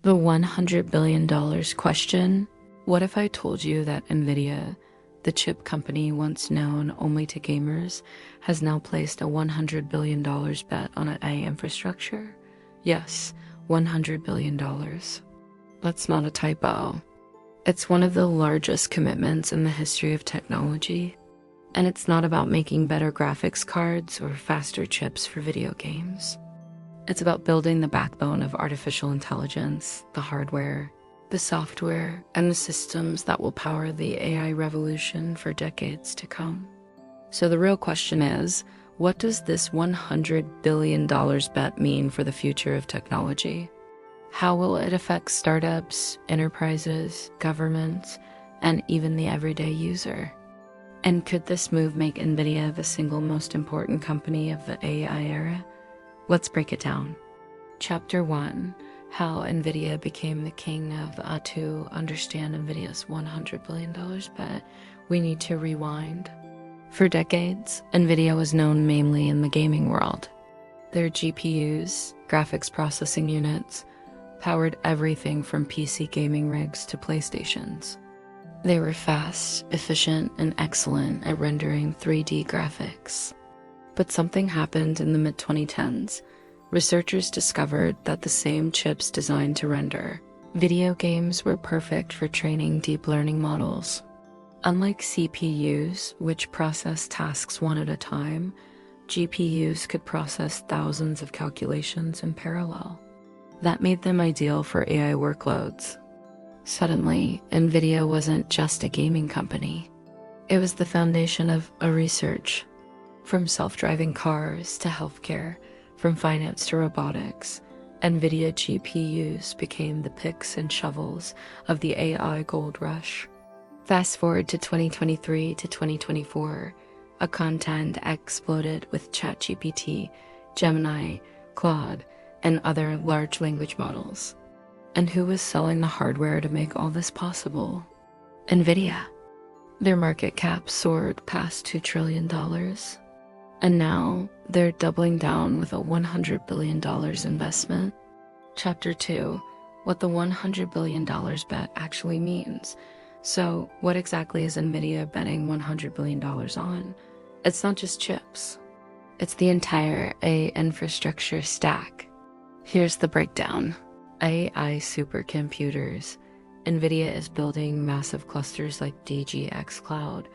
The $100 billion question. What if I told you that Nvidia, the chip company once known only to gamers, has now placed a $100 billion bet on AI infrastructure? Yes, $100 billion. That's not a typo. It's one of the largest commitments in the history of technology. And it's not about making better graphics cards or faster chips for video games. It's about building the backbone of artificial intelligence, the hardware, the software, and the systems that will power the AI revolution for decades to come. So the real question is, what does this $100 billion bet mean for the future of technology? How will it affect startups, enterprises, governments, and even the everyday user? And could this move make Nvidia the single most important company of the AI era? Let's break it down. Chapter 1. How Nvidia became the king of to understand Nvidia's $100 billion bet, we need to rewind. For decades, Nvidia was known mainly in the gaming world. Their GPUs, graphics processing units, powered everything from PC gaming rigs to PlayStations. They were fast, efficient, and excellent at rendering 3D graphics. But something happened in the mid-2010s. Researchers discovered that the same chips designed to render video games were perfect for training deep learning models. Unlike CPUs, which process tasks one at a time, GPUs could process thousands of calculations in parallel. That made them ideal for AI workloads. Suddenly, Nvidia wasn't just a gaming company. It was the foundation of research. From self-driving cars to healthcare, from finance to robotics, Nvidia GPUs became the picks and shovels of the AI gold rush. Fast forward to 2023 to 2024, a content exploded with ChatGPT, Gemini, Claude, and other large language models. And who was selling the hardware to make all this possible? Nvidia. Their market cap soared past $2 trillion. And now they're doubling down with a $100 billion investment. Chapter 2. What the $100 billion bet actually means. So, what exactly is Nvidia betting $100 billion on? It's not just chips. It's the entire AI infrastructure stack. Here's the breakdown. AI supercomputers. Nvidia is building massive clusters like DGX Cloud,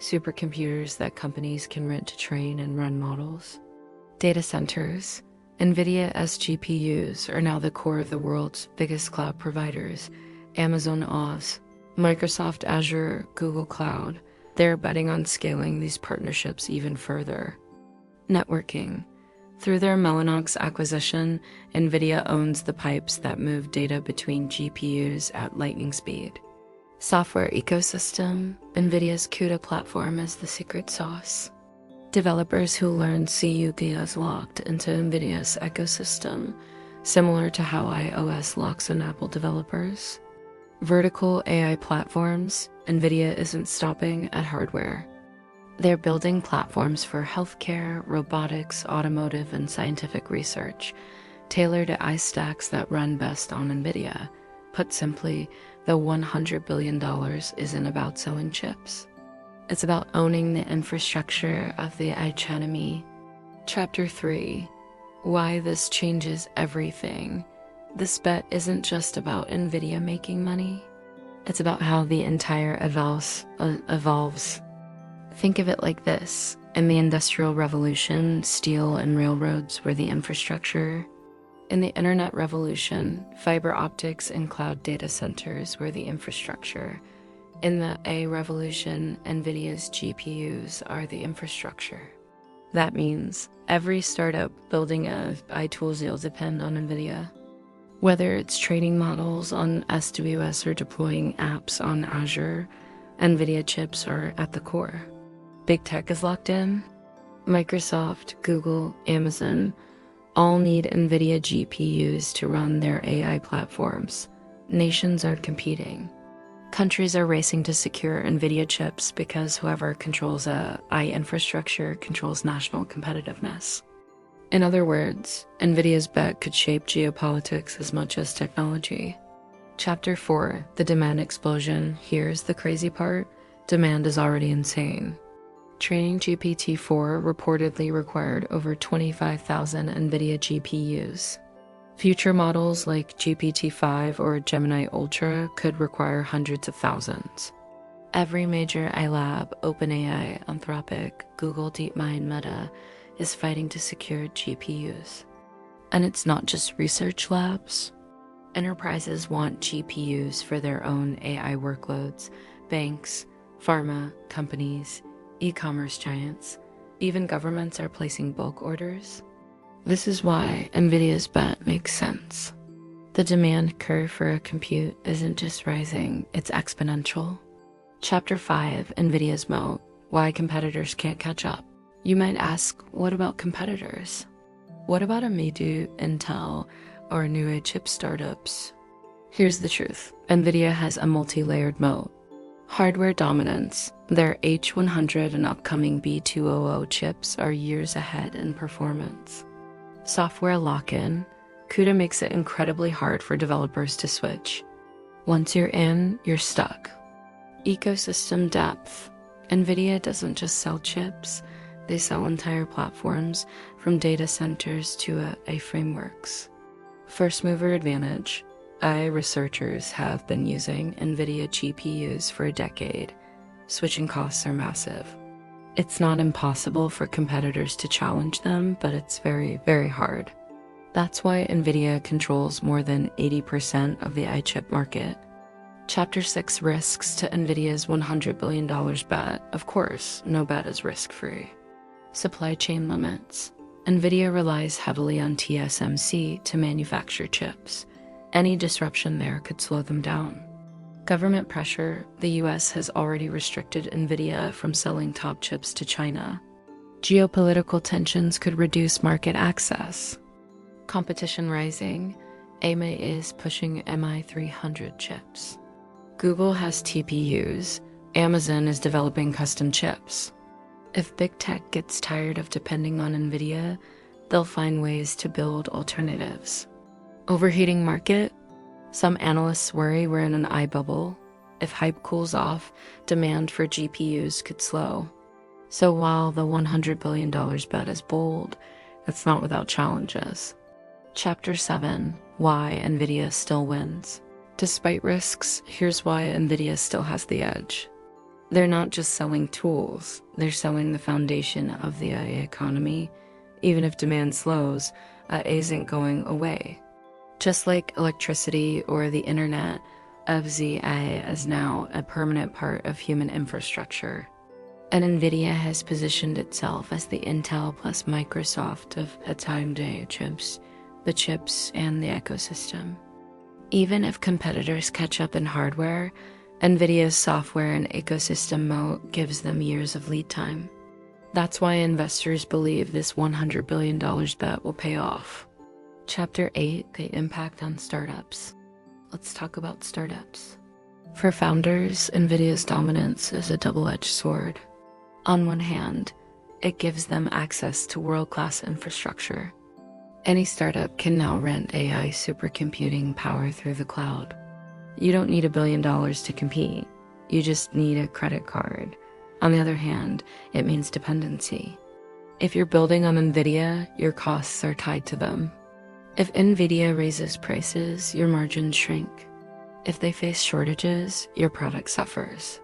supercomputers that companies can rent to train and run models. Data centers. Nvidia GPUs are now the core of the world's biggest cloud providers, Amazon Oz, Microsoft Azure, Google Cloud. They're betting on scaling these partnerships even further. Networking. Through their Mellanox acquisition, Nvidia owns the pipes that move data between GPUs at lightning speed. Software ecosystem. Nvidia's CUDA platform is the secret sauce. Developers who learn C is locked into Nvidia's ecosystem, similar to how iOS locks in Apple developers. Vertical AI platforms. Nvidia isn't stopping at hardware. They're building platforms for healthcare, robotics, automotive, and scientific research, tailored to AI stacks that run best on Nvidia. Put simply, the $100 billion isn't about selling chips. It's about owning the infrastructure of the AI economy. Chapter 3. Why this changes everything. This bet isn't just about Nvidia making money. It's about how the entire evolves. Think of it like this. In the Industrial Revolution, steel and railroads were the infrastructure. In the Internet Revolution, fiber optics and cloud data centers were the infrastructure. In the AI Revolution, Nvidia's GPUs are the infrastructure. That means every startup building AI tools will depend on Nvidia. Whether it's training models on AWS or deploying apps on Azure, Nvidia chips are at the core. Big tech is locked in. Microsoft, Google, Amazon all need Nvidia GPUs to run their AI platforms. Nations are competing. Countries are racing to secure Nvidia chips because whoever controls AI infrastructure controls national competitiveness. In other words, Nvidia's bet could shape geopolitics as much as technology. Chapter 4, the demand explosion. Here's the crazy part. Demand is already insane. Training GPT-4 reportedly required over 25,000 Nvidia GPUs. Future models like GPT-5 or Gemini Ultra could require hundreds of thousands. Every major iLab, OpenAI, Anthropic, Google DeepMind, Meta is fighting to secure GPUs. And it's not just research labs. Enterprises want GPUs for their own AI workloads. Banks, pharma, companies, e-commerce giants, even governments are placing bulk orders. This is why Nvidia's bet makes sense. The demand curve for a compute isn't just rising, it's exponential. Chapter 5, Nvidia's moat, why competitors can't catch up. You might ask, what about competitors? What about Nvidia, Intel, or new age chip startups? Here's the truth. Nvidia has a multi-layered moat. Hardware dominance. Their H100 and upcoming B200 chips are years ahead in performance. Software lock-in. CUDA makes it incredibly hard for developers to switch. Once you're in, you're stuck. Ecosystem depth. Nvidia doesn't just sell chips, they sell entire platforms, from data centers to AI frameworks. First mover advantage. AI researchers have been using Nvidia GPUs for a decade. Switching costs are massive. It's not impossible for competitors to challenge them, but it's very, very hard. That's why Nvidia controls more than 80% of the AI chip market. Chapter 6, risks to Nvidia's $100 billion bet. Of course, no bet is risk-free. Supply chain limits. Nvidia relies heavily on TSMC to manufacture chips. Any disruption there could slow them down. Government pressure. The US has already restricted Nvidia from selling top chips to China. Geopolitical tensions could reduce market access. Competition rising. AMD is pushing MI300 chips. Google has TPUs. Amazon is developing custom chips. If big tech gets tired of depending on Nvidia, they'll find ways to build alternatives. Overheating market. Some analysts worry we're in an AI bubble. If hype cools off, demand for GPUs could slow. So while the $100 billion bet is bold, it's not without challenges. Chapter 7, why Nvidia still wins. Despite risks, here's why Nvidia still has the edge. They're not just selling tools, they're selling the foundation of the AI economy. Even if demand slows, AI isn't going away. Just like electricity or the internet, AI is now a permanent part of human infrastructure. And Nvidia has positioned itself as the Intel plus Microsoft of a time-day chips, the chips and the ecosystem. Even if competitors catch up in hardware, Nvidia's software and ecosystem moat gives them years of lead time. That's why investors believe this $100 billion bet will pay off. Chapter 8, the impact on startups. Let's talk about startups. For founders, Nvidia's dominance is a double-edged sword. On one hand, it gives them access to world-class infrastructure. Any startup can now rent AI supercomputing power through the cloud. You don't need $1 billion to compete. You just need a credit card. On the other hand, it means dependency. If you're building on Nvidia, your costs are tied to them. If Nvidia raises prices, your margins shrink. If they face shortages, your product suffers.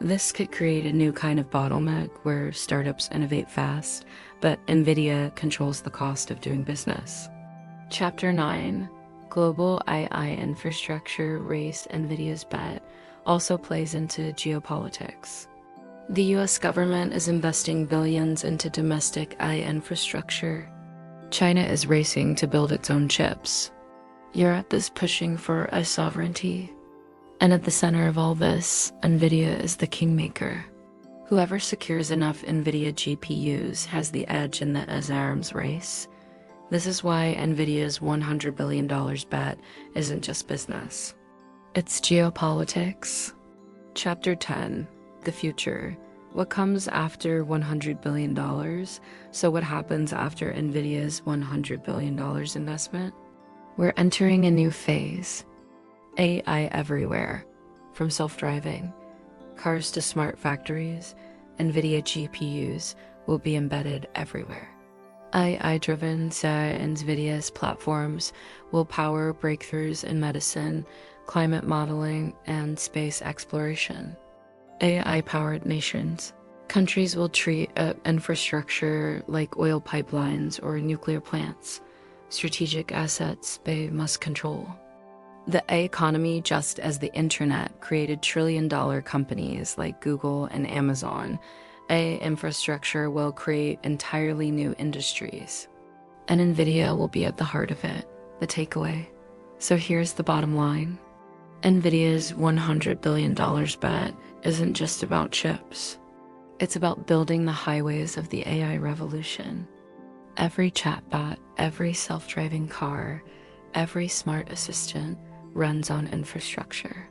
This could create a new kind of bottleneck where startups innovate fast, but Nvidia controls the cost of doing business. Chapter 9, global AI infrastructure race. Nvidia's bet also plays into geopolitics. The US government is investing billions into domestic AI infrastructure. China is racing to build its own chips. Europe is pushing for AI sovereignty. And at the center of all this, Nvidia is the kingmaker. Whoever secures enough Nvidia GPUs has the edge in the arms race. This is why Nvidia's $100 billion bet isn't just business. It's geopolitics. Chapter 10, the future. What comes after $100 billion? So what happens after Nvidia's $100 billion investment? We're entering a new phase. AI everywhere. From self-driving cars to smart factories, Nvidia GPUs will be embedded everywhere. AI-driven Nvidia's platforms will power breakthroughs in medicine, climate modeling, and space exploration. AI-powered nations. Countries will treat infrastructure like oil pipelines or nuclear plants, strategic assets they must control. The AI economy, just as the internet created trillion-dollar companies like Google and Amazon, AI infrastructure will create entirely new industries. And Nvidia will be at the heart of it, the takeaway. So here's the bottom line. Nvidia's $100 billion bet isn't just about chips. It's about building the highways of the AI revolution. Every chatbot, every self-driving car, every smart assistant runs on infrastructure.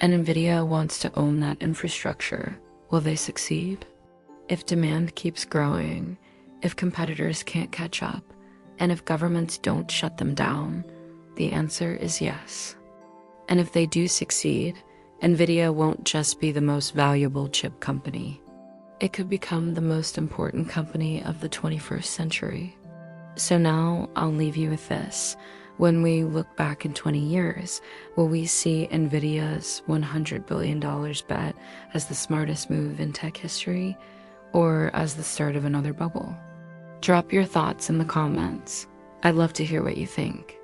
And Nvidia wants to own that infrastructure. Will they succeed? If demand keeps growing, if competitors can't catch up, and if governments don't shut them down, the answer is yes. And if they do succeed, Nvidia won't just be the most valuable chip company. It could become the most important company of the 21st century. So now I'll leave you with this. When we look back in 20 years, will we see Nvidia's $100 billion bet as the smartest move in tech history, or as the start of another bubble? Drop your thoughts in the comments. I'd love to hear what you think.